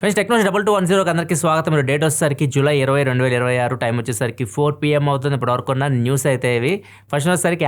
Friends technology 2210 అందరికీ స్వాగతం. మీరు డేట్ వచ్చేసరికి జూలై 20, 2026 టైం వచ్చేసరికి 4 PM అవుతుంది. ఇప్పుడు వరకు ఉన్న న్యూస్ అయితే ఇవి. ఫస్ట్ వచ్చేసరికి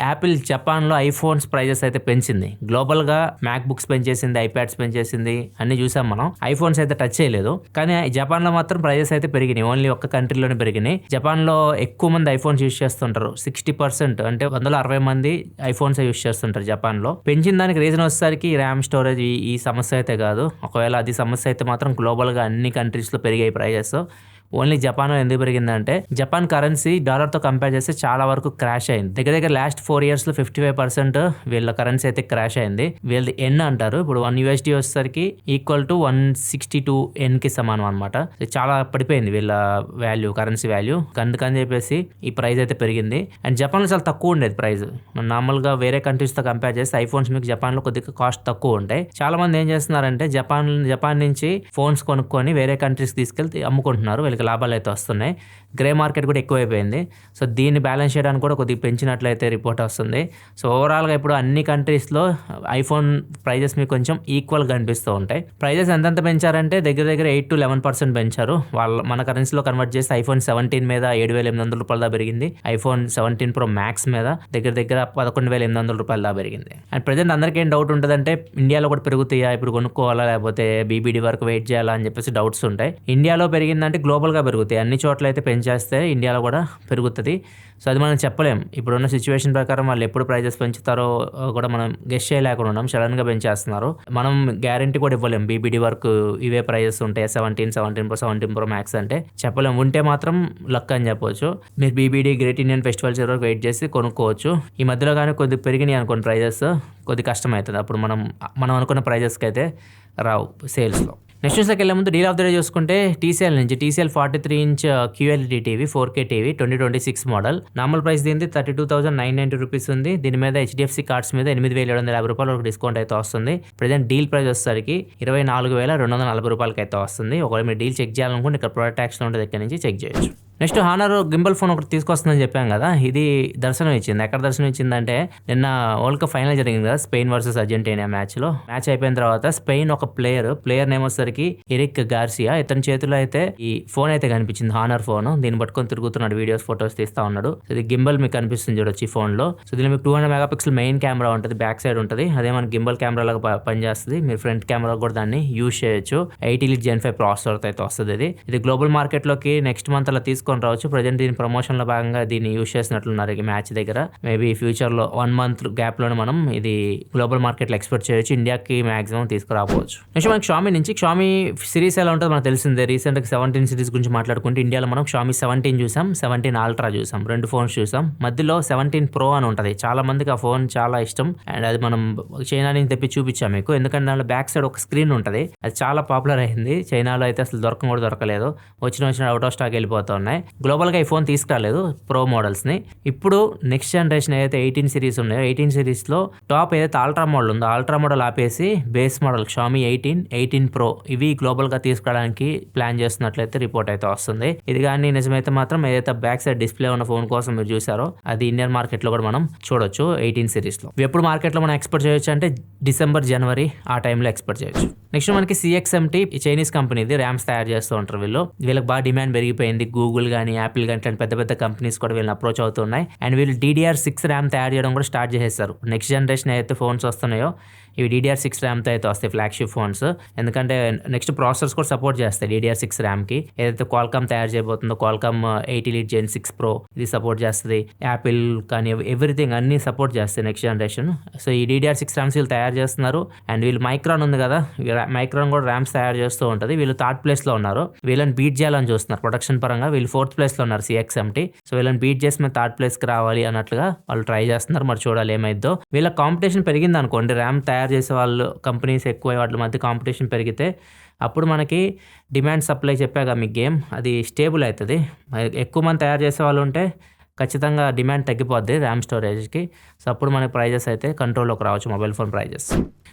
యాపిల్ జపాన్లో ఐఫోన్స్ ప్రైజెస్ అయితే పెంచింది. గ్లోబల్గా మ్యాక్ బుక్స్ పెంచేసింది, ఐప్యాడ్స్ పెంచేసింది, అన్ని చూసాం మనం. ఐఫోన్స్ అయితే టచ్ చేయలేదు, కానీ జపాన్లో మాత్రం ప్రైజెస్ అయితే పెరిగినాయి. ఓన్లీ ఒక్క కంట్రీలోనే పెరిగినాయి. జపాన్లో ఎక్కువ మంది ఐఫోన్స్ యూస్ చేస్తుంటారు. 60% అంటే 160 మంది ఐఫోన్స్ యూస్ చేస్తుంటారు జపాన్లో. పెంచిన దానికి రీజన్ వచ్చేసరికి ర్యామ్ స్టోరేజ్ ఈ సమస్య అయితే కాదు. ఒకవేళ అది సమస్య అయితే మాత్రం గ్లోబల్గా అన్ని కంట్రీస్లో పెరిగాయి ప్రైజెస్. ఓన్లీ జపాన్లో ఎందుకు పెరిగిందంటే జపాన్ కరెన్సీ డాలర్తో కంపేర్ చేస్తే చాలా వరకు క్రాష్ అయింది. దగ్గర లాస్ట్ 4 yearsలో 55% వీళ్ళ కరెన్సీ అయితే క్రాష్ అయింది. వీళ్ళది ఎన్ అంటారు. ఇప్పుడు $1 వచ్చేసరికి ఈక్వల్ టు 162 ఎన్కి సమానం అనమాట. చాలా పడిపోయింది వీళ్ళ వాల్యూ, కరెన్సీ వాల్యూ. అందుకని చెప్పేసి ఈ ప్రైస్ అయితే పెరిగింది. అండ్ జపాన్లో చాలా తక్కువ ఉండేది ప్రైస్. నార్మల్గా వేరే కంట్రీస్తో కంపేర్ చేస్తే ఐఫోన్స్ మీకు జపాన్లో కొద్దిగా కాస్ట్ తక్కువ ఉంటాయి. చాలా మంది ఏం చేస్తున్నారంటే జపాన్ నుంచి ఫోన్స్ కొనుక్కొని వేరే కంట్రీస్కి తీసుకెళ్తే అమ్ముకుంటున్నారు. వీళ్ళకి లాభాలు అయితే వస్తున్నాయి. గ్రే మార్కెట్ కూడా ఎక్కువైపోయింది. సో దీన్ని బ్యాలెన్స్ చేయడానికి కూడా కొద్దిగా పెంచినట్లయితే రిపోర్ట్ వస్తుంది. సో ఓవరాల్గా ఇప్పుడు అన్ని కంట్రీస్లో ఐఫోన్ ప్రైజెస్ మీకు కొంచెం ఈక్వల్గా కనిపిస్తూ ఉంటాయి. ప్రైజెస్ ఎంతెంత పెంచారంటే దగ్గర 8 to 11% పెంచారు. మన కరెన్సీలో కన్వర్ట్ చేస్తే ఐఫోన్ 17 మీద $7,800 దాకా పెరిగింది. ఐఫోన్ 17 Pro Max మీద దగ్గర $11,800 దాకా పెరిగింది. అండ్ ప్రజెంట్ అందరికీ ఏం డౌట్ ఉంటుందంటే ఇండియాలో కూడా పెరుగుతాయా, ఇప్పుడు కొనుక్కోవాలా లేకపోతే బీబీడీ వరకు వెయిట్ చేయాలా అని చెప్పేసి డౌట్స్ ఉంటాయి. ఇండియాలో పెరిగిందంటే గ్లోబల్గా పెరుగుతాయి. అన్ని చోట్ల అయితే పెంచేస్తే ఇండియాలో కూడా పెరుగుతుంది. సో అది మనం చెప్పలేం. ఇప్పుడున్న సిచ్యువేషన్ ప్రకారం వాళ్ళు ఎప్పుడు ప్రైజెస్ పెంచుతారో కూడా మనం గెస్ చేయలేకుండా ఉన్నాం. సడన్గా పెంచేస్తున్నారు. మనం గ్యారంటీ కూడా ఇవ్వలేం బీబీడీ వరకు ఇవే ప్రైజెస్ ఉంటాయి. 17 Pro, 17 Pro Max అంటే చెప్పలేం. ఉంటే మాత్రం లక్ అని చెప్పవచ్చు. మీరు బీబీడీ గ్రేట్ ఇండియన్ ఫెస్టివల్స్ వరకు వెయిట్ చేసి కొనుక్కోవచ్చు. ఈ మధ్యలో కానీ కొద్దిగా పెరిగినాయి అనుకోండి ప్రైజెస్, కొద్ది కష్టం అవుతుంది. అప్పుడు మనం అనుకున్న ప్రైజెస్కి అయితే రావు సేల్స్లో. నెక్స్ట్ న్యూస్లోకి వెళ్ళే ముందు డీల్ ఆఫ్ ద డే చూసుకుంటే TCL 43-inch QLED TV 4K TV 2026 model. Normal price దీనిది 32,990 రూపీస్ ఉంది. దీని మీద HDFC కార్డ్స్ మీద $8,750 వరకు డిస్కౌంట్ అయితే వస్తుంది. ప్రజెంట్ డీల్ ప్రైస్ వచ్చేసరికి $24,240 అయితే వస్తుంది. ఒకవేళ మీరు డీల్ చెక్ చేయాలనుకుంటే ఇక్కడ ప్రొడక్ట్ యాక్షన్ ఉంటుంది, ఇక్కడ నుంచి చెక్ చేయొచ్చు. నెక్స్ట్ హానర్ గింబల్ ఫోన్ ఒకటి తీసుకొస్తుందని చెప్పాం కదా, ఇది దర్శనం ఇచ్చింది. ఎక్కడ దర్శనం ఇచ్చిందంటే నిన్న వరల్డ్ కప్ ఫైనల్ జరిగింది కదా, స్పెయిన్ వర్సెస్ అర్జెంటీనా మ్యాచ్ అయిపోయిన తర్వాత స్పెయిన్ ఒక ప్లేయర్ నేమ్ వచ్చేసరికి ఎరిక్ గార్సియా, ఇతని చేతిలో అయితే ఈ ఫోన్ అయితే కనిపించింది, హానర్ ఫోన్. దీన్ని పట్టుకొని తిరుగుతున్నాడు, వీడియోస్ ఫొటోస్ తీస్తా ఉన్నాడు. ఇది గింబల్ మీకు కనిపిస్తుంది చూడొచ్చు ఈ ఫోన్ లో. సో దీనిలో మీకు 200 MP మెయిన్ కెమెరా ఉంటుంది, బ్యాక్ సైడ్ ఉంటుంది. అదే మన గింబల్ కెమెరా లాగా పనిచేస్తుంది. మీరు ఫ్రంట్ కెమెరా కూడా దాన్ని యూజ్ చేయొచ్చు. 8 Elite Gen 5 ప్రాసెసర్ అయితే వస్తుంది. ఇది గ్లోబల్ మార్కెట్ లోకి నెక్స్ట్ మంత్ అలా తీసుకొని రావచ్చు. ప్రజెంట్ దీని ప్రమోషన్ లో భాగంగా దీన్ని యూజ్ చేసినట్లున్నారు ఈ మ్యాచ్ దగ్గర. మేబీ ఫ్యూచర్ లో 1 month గ్యాప్ లోనే మనం ఇది గ్లోబల్ మార్కెట్ లో ఎక్స్పెక్ట్ చేయొచ్చు. ఇండియాకి మాక్సిమం తీసుకురావచ్చు. నెక్స్ట్ మనకి షామీ సిరీస్ ఎలా ఉంటుందో మనకు తెలిసిందే. రీసెంట్ గా 17 సిరీస్ గురించి మాట్లాడుకుంటే ఇండియాలో మనం షామీ 17 చూసాం, 17 Ultra చూసాం, 2 ఫోన్స్ చూసాం. మధ్యలో 17 Pro అని ఉంటుంది. చాలా మందికి ఆ ఫోన్ చాలా ఇష్టం. అండ్ అది మనం చైనా నుంచి తెప్పి చూపించాం మీకు. ఎందుకంటే దానిలో బ్యాక్ సైడ్ ఒక స్క్రీన్ ఉంటుంది. అది చాలా పాపులర్ అయింది. చైనాలో అయితే అసలు దొరకలేదు. వచ్చిన అవుట్ ఆఫ్ స్టాక్ వెళ్ళిపోతూ ఉన్నాయి. గ్లోబల్గా ఈ ఫోన్ తీసుకురాలేదు ప్రో మోడల్స్ని. ఇప్పుడు నెక్స్ట్ జనరేషన్ ఏదైతే 18 సిరీస్ ఉన్నాయో, 18 సిరీస్లో టాప్ ఏదైతే అల్ట్రా మోడల్ ఉందో, అల్ట్రా మోడల్ ఆపేసి బేస్ మోడల్ షామీ 18 Pro ఇవి గ్లోబల్గా తీసుకురావడానికి ప్లాన్ చేస్తున్నట్లయితే రిపోర్ట్ అయితే వస్తుంది. ఇది కానీ నిజమైతే మాత్రం ఏదైతే బ్యాక్ సైడ్ డిస్ప్లే ఉన్న ఫోన్ కోసం మీరు చూసారో అది ఇండియన్ మార్కెట్లో కూడా మనం చూడొచ్చు 18 సిరీస్లో. ఎప్పుడు మార్కెట్లో మనం ఎక్స్పెక్ట్ చేయొచ్చు అంటే డిసెంబర్, జనవరి ఆ టైంలో ఎక్స్పెక్ట్ చేయొచ్చు. నెక్స్ట్ మనకి CXMT చైనీస్ కంపెనీది ర్యామ్స్ తయారు చేస్తూ ఉంటారు వీళ్ళకి బాగా డిమాండ్ పెరిగిపోయింది. గూగుల్ కానీ యాపిల్ కానీ ఇట్లాంటి పెద్ద కంపెనీస్ కూడా వీళ్ళని అప్రోచ్ అవుతున్నాయి. అండ్ వీళ్ళు DDR6 ర్యామ్ తయారు చేయడం కూడా స్టార్ట్ చేసేస్తారు. నెక్స్ట్ జనరేషన్ ఏదైతే ఫోన్స్ వస్తున్నాయో ఇవి DDR6 ర్యామ్తో అయితే వస్తాయి, ఫ్లాగ్షిప్ ఫోన్స్. ఎందుకంటే నెక్స్ట్ ప్రాసెసర్స్ కూడా సపోర్ట్ చేస్తాయి DDR6 ర్యామ్కి. ఏదైతే క్వాల్కామ్ తయారు చేయబోతుందో క్వాల్కామ్ 8 Elite Gen 6 Pro ఇది సపోర్ట్ చేస్తుంది. యాపిల్ కానీ ఎవ్రీథింగ్ అన్ని సపోర్ట్ చేస్తాయి నెక్స్ట్ జనరేషన్. సో ఈ DDR6 ర్యామ్స్ వీళ్ళు తయారు చేస్తున్నారు. అండ్ వీళ్ళు మైక్రాన్ ఉంది కదా, మైక్రాన్ కూడా ర్యామ్స్ తయారు చేస్తూ ఉంటుంది. వీళ్ళు 3rd ప్లేస్లో ఉన్నారు. వీళ్ళని బీట్ చేయాలని చూస్తున్నారు ప్రొడక్షన్ పరంగా. వీళ్ళు 4th ప్లేస్లో ఉన్నారు CXMT. సో వీళ్ళని బీట్ చేసి మేము 3rd ప్లేస్కి రావాలి అన్నట్లుగా వాళ్ళు ట్రై చేస్తున్నారు. మరి చూడాలి ఏమైద్దో. వీళ్ళ కాంపిటీషన్ పెరిగింది అనుకోండి, ర్యామ్ తయారు చేసే వాళ్ళు కంపెనీస్ ఎక్కువ, వాటి మధ్య కాంపిటీషన్ పెరిగితే అప్పుడు మనకి డిమాండ్ సప్లై చెప్పాక మీ గేమ్ అది స్టేబుల్ అవుతుంది. ఎక్కువ మంది తయారు చేసే వాళ్ళు ఉంటే ఖచ్చితంగా డిమాండ్ తగ్గిపోద్ది ర్యామ్ స్టోరేజ్కి. సో అప్పుడు మనకి ప్రైజెస్ అయితే కంట్రోల్లోకి రావచ్చు, మొబైల్ ఫోన్ ప్రైజెస్.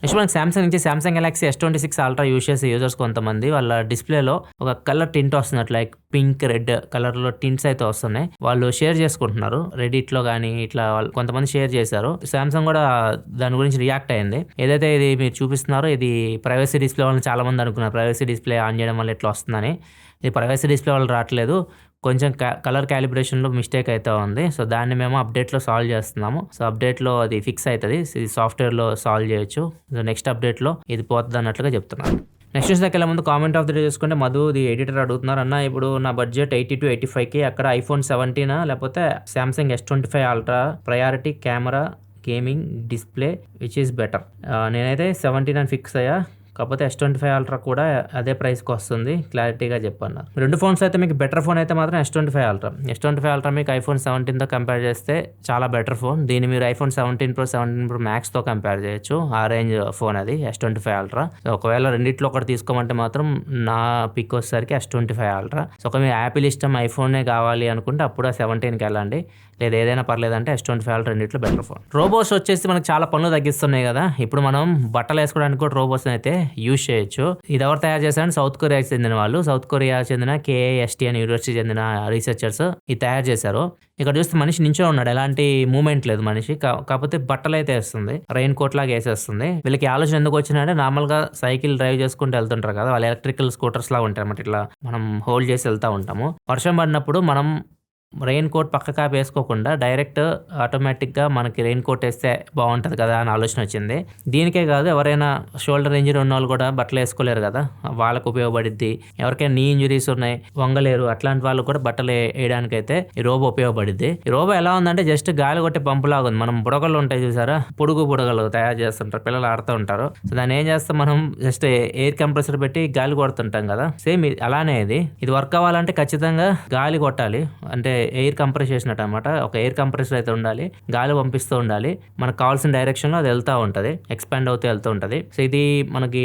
నెక్స్ట్ మనకి సామ్సంగ్ నుంచి Samsung Galaxy S26 ultra use చేసే యూజర్స్ కొంతమంది వాళ్ళ డిస్ప్లేలో ఒక కలర్ టింట్ వస్తున్నట్లు లైక్ పింక్ రెడ్ కలర్లో టింట్స్ అయితే వస్తున్నాయి. వాళ్ళు షేర్ చేసుకుంటున్నారు రెడిట్లో కానీ ఇట్లా వాళ్ళు కొంతమంది షేర్ చేశారు. సామ్సంగ్ కూడా దాని గురించి రియాక్ట్ అయింది. ఏదైతే ఇది మీరు చూపిస్తున్నారో ఇది ప్రైవసీ డిస్ప్లే వాళ్ళని చాలా మంది అనుకున్నారు ప్రైవసీ డిస్ప్లే ఆన్ చేయడం వల్ల ఇట్లా వస్తుందని. ఇది ప్రైవసీ డిస్ప్లే వాళ్ళు రావట్లేదు, కొంచెం కలర్ క్యాలిబ్రేషన్లో మిస్టేక్ అయితే ఉంది. సో దాన్ని మేము అప్డేట్లో సాల్వ్ చేస్తున్నాము. సో అప్డేట్లో అది ఫిక్స్ అవుతుంది, ఇది సాఫ్ట్వేర్లో సాల్వ్ చేయొచ్చు. సో నెక్స్ట్ అప్డేట్లో ఇది పోతుంది అన్నట్లుగా చెప్తున్నాను. నెక్స్ట్ న్యూస్ దగ్గర ముందు కామెంట్ ఆఫ్ ది డే చూసుకుంటే మధు ది ఎడిటర్ అడుగుతున్నారు, అన్న ఇప్పుడు నా బడ్జెట్ 80 to 85K, అక్కడ iPhone 17 లేకపోతే Samsung S25 ultra priority camera gaming display which is better. నేనైతే 17 అని ఫిక్స్ అయ్యా, కాకపోతే S25 అల్ట్రా కూడా అదే ప్రైస్కి వస్తుంది, క్లారిటీగా చెప్పన్నారు. రెండు ఫోన్స్ అయితే మీకు బెటర్ ఫోన్ అయితే మాత్రం S25 అల్ట్రా. S25 అల్ట్రా మీకు iPhone 17తో కంపేర్ చేస్తే చాలా బెటర్ ఫోన్. దీన్ని మీరు iPhone 17 Pro 17 Pro Maxతో కంపేర్ చేయొచ్చు. ఆ రేంజ్ ఫోన్ అది S25 అల్ట్రా. సో ఒకవేళ రెండిట్లో ఒకటి తీసుకోమంటే మాత్రం నా పిక్ వచ్చేసరికి S25 అల్ట్రా. సో ఒక మీరు యాపిల్ ఇష్టం ఐఫోనే కావాలి అనుకుంటే అప్పుడు 17కి వెళ్ళండి, లేదా ఏదైనా పర్లేదంటే S25 అల్ట్రా రెండిట్లో బెటర్ ఫోన్. రోబోస్ వచ్చేసి మనకు చాలా పనులు తగ్గిస్తున్నాయి కదా. ఇప్పుడు మనం బట్టలు వేసుకోవడానికి కూడా రోబోస్ అయితే యూజ్ చేయొచ్చు. ఇది ఎవరు తయారు చేశారని సౌత్ కొరియాకి చెందిన వాళ్ళు, సౌత్ కొరియా చెందిన KIST అని యూనివర్సిటీ చెందిన రీసెర్చర్స్ ఇది తయారు చేశారు. ఇక్కడ చూస్తే మనిషి నించో ఉన్నాడు, ఎలాంటి మూమెంట్ లేదు మనిషి, కాకపోతే బట్టలు అయితే వేస్తుంది, రెయిన్ కోట్ లాగా వేసేస్తుంది. వీళ్ళకి ఆలోచన ఎందుకు వచ్చిందంటే నార్మల్గా సైకిల్ డ్రైవ్ చేసుకుంటూ వెళ్తుంటారు కదా, వాళ్ళు ఎలక్ట్రికల్ స్కూటర్స్ లాగా ఉంటాయి అన్నమాట, ఇట్లా మనం హోల్డ్ చేసి వెళ్తూ ఉంటాము. వర్షం పడినప్పుడు మనం రెయిన్ కోట్ పక్క కాపు వేసుకోకుండా డైరెక్ట్ ఆటోమేటిక్గా మనకి రెయిన్ కోట్ వేస్తే బాగుంటుంది కదా అని ఆలోచన వచ్చింది. దీనికే కాదు, ఎవరైనా షోల్డర్ ఇంజరీ ఉన్న వాళ్ళు కూడా బట్టలు వేసుకోలేరు కదా, వాళ్ళకు ఉపయోగపడిద్ది. ఎవరికైనా నీ ఇంజరీస్ ఉన్నాయి, వంగలేరు, అట్లాంటి వాళ్ళు కూడా బట్టలు వేయడానికైతే ఈ రోబో ఉపయోగపడిద్ది. ఈ రోబో ఎలా ఉందంటే జస్ట్ గాలి కొట్టే పంపు లాగా ఉంది. మనం బుడగలు ఉంటాయి చూసారా, పొడుగు బుడగలు తయారు చేస్తుంటారు, పిల్లలు ఆడుతూ ఉంటారు. సో దాన్ని ఏం చేస్తాం మనం, జస్ట్ ఎయిర్ కంప్రెసర్ పెట్టి గాలి కొడుతుంటాం కదా, సేమ్ అలానే ఇది వర్క్ అవ్వాలంటే ఖచ్చితంగా గాలి కొట్టాలి, అంటే ఎయిర్ కంప్రెస్ చేసినట్టు అనమాట. ఒక ఎయిర్ కంప్రెసర్ అయితే ఉండాలి, గాలి పంపిస్తూ ఉండాలి, మనకు కావాల్సిన డైరెక్షన్లో అది వెళ్తూ ఉంటుంది, ఎక్స్పాండ్ అవుతూ వెళ్తూ ఉంటుంది. సో ఇది మనకి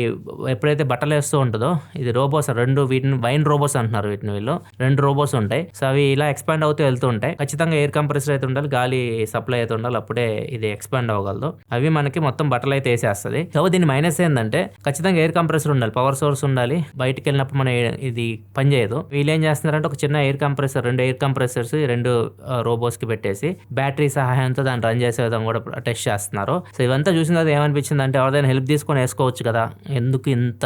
ఎప్పుడైతే బట్టలు వేస్తూ ఉంటుందో, ఇది రోబోస్ వీటిని వైన్ రోబోస్ అంటున్నారు, వీటిని వీళ్ళు 2 రోబోస్ ఉంటాయి. సో అవి ఇలా ఎక్స్పాండ్ అవుతూ వెళ్తూ ఉంటాయి. ఖచ్చితంగా ఎయిర్ కంప్రెసర్ అయితే ఉండాలి, గాలి సప్లై అయితే ఉండాలి, అప్పుడే ఇది ఎక్స్పాండ్ అవ్వగలదు. అవి మనకి మొత్తం బట్టలు అయితే వేసేస్తుంది. సో దీని మైనస్ ఏంటంటే ఖచ్చితంగా ఎయిర్ కంప్రెసర్ ఉండాలి, పవర్ సోర్స్ ఉండాలి, బయటికి వెళ్ళినప్పుడు మన ఇది పనిచేయదు. వీళ్ళు ఏం చేస్తున్నారంటే ఒక చిన్న ఎయిర్ కంప్రెసర్, 2 ఎయిర్ కంప్రెసర్స్ 2 రోబోస్కి పెట్టేసి బ్యాటరీ సహాయంతో దాన్ని రన్ చేసే విధంగా కూడా టెస్ట్ చేస్తున్నారు. సో ఇవంతా చూసిన తర్వాత ఏమనిపించింది అంటే ఎవరిదైనా హెల్ప్ తీసుకొని వేసుకోవచ్చు కదా, ఎందుకు ఇంత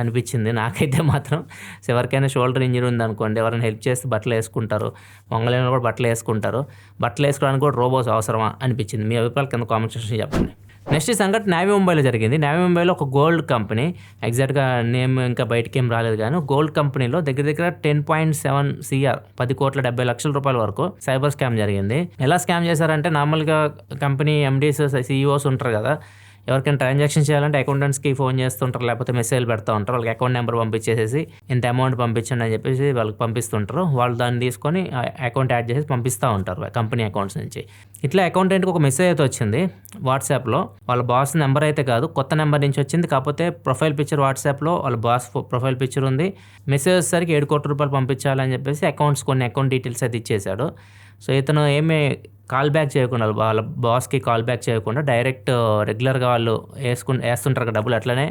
అనిపించింది నాకైతే మాత్రం. సో ఎవరికైనా షోల్డర్ ఇంజరీ ఉంది అనుకోండి, ఎవరైనా హెల్ప్ చేస్తే బట్టలు వేసుకుంటారు, వంగలేని కూడా బట్టలు వేసుకుంటారు, బట్టలు వేసుకోవడానికి కూడా రోబోస్ అవసరమా అనిపించింది. మీ అభిప్రాయాలు కింద కామెంట్ సెక్షన్ చెప్పండి. నెక్స్ట్ ఈ సంఘటన నావీ ముంబైలో జరిగింది. నావీ ముంబైలో ఒక గోల్డ్ కంపెనీ, ఎగ్జాక్ట్గా నేమ్ ఇంకా బయటికి ఏం రాలేదు కానీ గోల్డ్ కంపెనీలో దగ్గర 10.7 CR 10,70,00,000 రూపాయల వరకు సైబర్ స్కామ్ జరిగింది. ఎలా స్కామ్ చేశారంటే నార్మల్గా కంపెనీ MDs CEOs ఉంటారు కదా, ఎవరికైనా ట్రాన్సాక్షన్ చేయాలంటే అకౌంటెంట్స్కి ఫోన్ చేస్తుంటారు, లేకపోతే మెసేజ్ పెడతా ఉంటారు, వాళ్ళకి అకౌంట్ నెంబర్ పంపించేసి ఇంత అమౌంట్ పంపించండి అని చెప్పేసి వాళ్ళకి పంపిస్తుంటారు. వాళ్ళు దాన్ని తీసుకొని అకౌంట్ యాడ్ చేసి పంపిస్తూ ఉంటారు కంపెనీ అకౌంట్స్ నుంచి. ఇట్లా అకౌంటెంట్కి ఒక మెసేజ్ అయితే వచ్చింది వాట్సాప్లో, వాళ్ళ బాస్ నెంబర్ అయితే కాదు, కొత్త నెంబర్ నుంచి వచ్చింది, కాకపోతే ప్రొఫైల్ పిక్చర్ వాట్సాప్లో వాళ్ళ బాస్ ప్రొఫైల్ పిక్చర్ ఉంది. మెసేజ్ వచ్చేసరికి 7 కోట్ల రూపాయలు పంపించాలని చెప్పేసి కొన్ని అకౌంట్ డీటెయిల్స్ అయితే ఇచ్చేశాడు. సో ఇతను ఏమీ కాల్ బ్యాక్ చేయకుండా, వాళ్ళ బాస్కి కాల్ బ్యాక్ చేయకుండా డైరెక్ట్ రెగ్యులర్గా వాళ్ళు వేస్తుంటారు కదా డబ్బులు, అట్లనే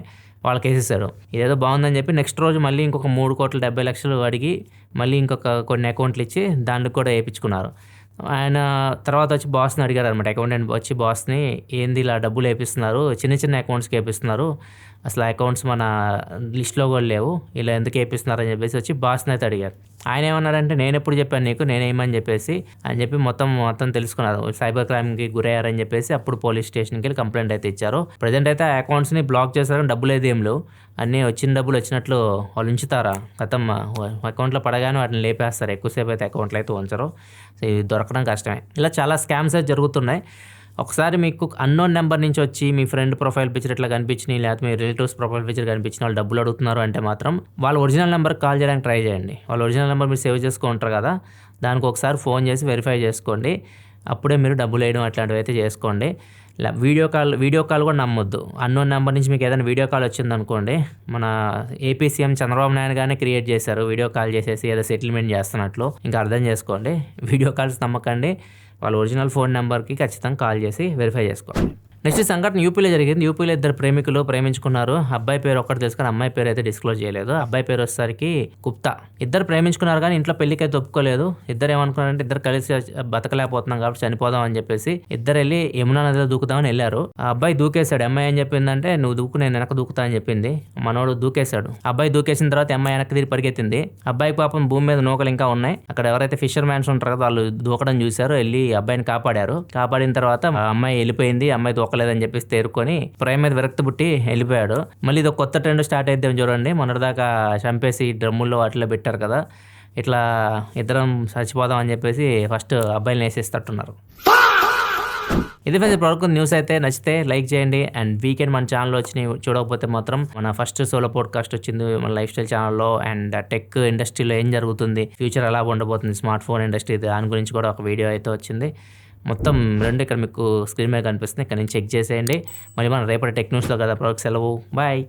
వాళ్ళకి వేసేసాడు. ఇదేదో బాగుందని చెప్పి నెక్స్ట్ రోజు మళ్ళీ ఇంకొక 3,70,00,000 అడిగి మళ్ళీ కొన్ని అకౌంట్లు ఇచ్చి దానికి కూడా వేయించుకున్నారు. ఆయన తర్వాత వచ్చి బాస్ని అడిగారు అనమాట, అకౌంటెంట్ వచ్చి బాస్ని, ఏంది ఇలా డబ్బులు వేపిస్తున్నారు, చిన్న అకౌంట్స్కి వేపిస్తున్నారు, అసలు అకౌంట్స్ మన లిస్ట్లో కూడా లేవు, ఇలా ఎందుకు వేపిస్తున్నారు అని చెప్పేసి వచ్చి బాస్ని అయితే అడిగారు. ఆయన ఏమన్నారంటే నేను ఎప్పుడు చెప్పాను నీకు, నేనేమని చెప్పేసి అని చెప్పి మొత్తం తెలుసుకున్నారు. సైబర్ క్రైమ్కి గురయ్యారని చెప్పేసి అప్పుడు పోలీస్ స్టేషన్కి వెళ్ళి కంప్లైంట్ అయితే ఇచ్చారు. ప్రజెంట్ అయితే ఆ అకౌంట్స్ని బ్లాక్ చేశారు, డబ్బులు అయితే ఏం లేవు, అన్నీ వచ్చిన డబ్బులు వచ్చినట్లు వాళ్ళు ఉంచుతారా, గతం అకౌంట్లో పడగానే వాటిని లేపేస్తారు, ఎక్కువసేపు అయితే అకౌంట్లో అయితే ఉంచరు. సో ఇది దొరకడం కష్టమే. ఇలా చాలా స్కామ్స్ అయితే జరుగుతున్నాయి. ఒకసారి మీకు అన్నోన్ నెంబర్ నుంచి వచ్చి మీ ఫ్రెండ్ ప్రొఫైల్ పిక్చర్ ఇట్లా కనిపించినాయి, లేకపోతే మీ రిలేటివ్స్ ప్రొఫైల్ పిక్చర్ కనిపించిన వాళ్ళు డబ్బులు అడుగుతున్నారు అంటే మాత్రం వాళ్ళ ఒరిజినల్ నెంబర్కి కాల్ చేయడానికి ట్రై చేయండి. వాళ్ళ ఒరిజినల్ నెంబర్ మీరు సేవ్ చేసుకుంటారు కదా, దానికి ఒకసారి ఫోన్ చేసి వెరిఫై చేసుకోండి, అప్పుడే మీరు డబ్బులు వేయడం అట్లాంటివి అయితే చేసుకోండి. వీడియో కాల్ కూడా నమ్మొద్దు. అన్నోన్ నెంబర్ నుంచి మీకు ఏదైనా వీడియో కాల్ వచ్చిందనుకోండి, మన ఏపీ సీఎం చంద్రబాబు నాయుడు గానే క్రియేట్ చేశారు, వీడియో కాల్ చేసేసి ఏదో సెటిల్మెంట్ చేస్తున్నట్లు. ఇంకా అర్థం చేసుకోండి, వీడియో కాల్స్ నమ్మకండి, వాళ్ళ ఒరిజినల్ ఫోన్ నెంబర్కి ఖచ్చితంగా కాల్ చేసి వెరిఫై చేసుకోండి. నెక్స్ట్ సంఘటన యూపీలో జరిగింది. యూపీలో ఇద్దరు ప్రేమికులు ప్రేమించుకున్నారు. అబ్బాయి పేరు ఒక్కటి తెలుసుకొని అమ్మాయి పేరు అయితే డిస్క్లోజ్ చేయలేదు. అబ్బాయి పేరు వచ్చేసరికి గుప్తా. ఇద్దరు ప్రేమించుకున్నారు కానీ ఇంట్లో పెళ్లికి అయితే ఒప్పుకోలేదు. ఇద్దరు ఏమనుకున్నారంటే ఇద్దరు కలిసి బతకలేకపోతున్నాం కాబట్టి చనిపోదాం అని చెప్పేసి ఇద్దరు వెళ్ళి యమునా నదిలో దూకుదామని వెళ్ళారు. ఆ అబ్బాయి దూకేశాడు. అమ్మాయి ఏం చెప్పిందంటే నువ్వు దూకు, నేను వెనక దూకుతా అని చెప్పింది. మనోడు దూకేశాడు. అబ్బాయి దూకేసిన తర్వాత అమ్మాయి వెనక్కి తిరిగి పరిగెత్తింది. అబ్బాయి పాపం భూమి మీద నూకలు ఇంకా ఉన్నాయి. అక్కడ ఎవరైతే ఫిషర్ మ్యాన్స్ ఉంటారో కదా వాళ్ళు దూకడం చూశారు. వెళ్ళి అబ్బాయిని కాపాడారు. కాపాడిన తర్వాత అమ్మాయి వెళ్ళిపోయింది. అమ్మాయి దూకలేదని చెప్పేసి తేరుకొని ప్రేమ మీద విరక్తి పుట్టి వెళ్ళిపోయాడు. మళ్ళీ ఇది కొత్త ట్రెండ్ స్టార్ట్ అయిద్దాం చూడండి. మొన్నటిదాకా చంపేసి డ్రమ్ముల్లో వాటిలో పెట్టారు కదా, ఇట్లా ఇద్దరం చచ్చిపోదాం అని చెప్పేసి ఫస్ట్ అబ్బాయిని వేసేస్తట్టున్నారు. ఇది ఫ్రెండ్స్ ఇప్పటివరకు న్యూస్ అయితే. నచ్చితే లైక్ చేయండి. అండ్ వీకెండ్ మన ఛానల్లో వచ్చి చూడకపోతే మాత్రం మన ఫస్ట్ సోలో పోడ్కాస్ట్ వచ్చింది మన లైఫ్ స్టైల్ ఛానల్లో. అండ్ టెక్ ఇండస్ట్రీలో ఏం జరుగుతుంది, ఫ్యూచర్ ఎలా ఉండబోతుంది, స్మార్ట్ ఫోన్ ఇండస్ట్రీ, దాని గురించి కూడా ఒక వీడియో అయితే వచ్చింది. మొత్తం రెండు ఇక్కడ మీకు స్క్రీన్ మీద కనిపిస్తుంది. ఇక్కడ నుంచి చెక్ చేసేయండి. మళ్ళీ మనం రేపటి టెక్ న్యూస్లో కదా. సెలవు. బాయ్.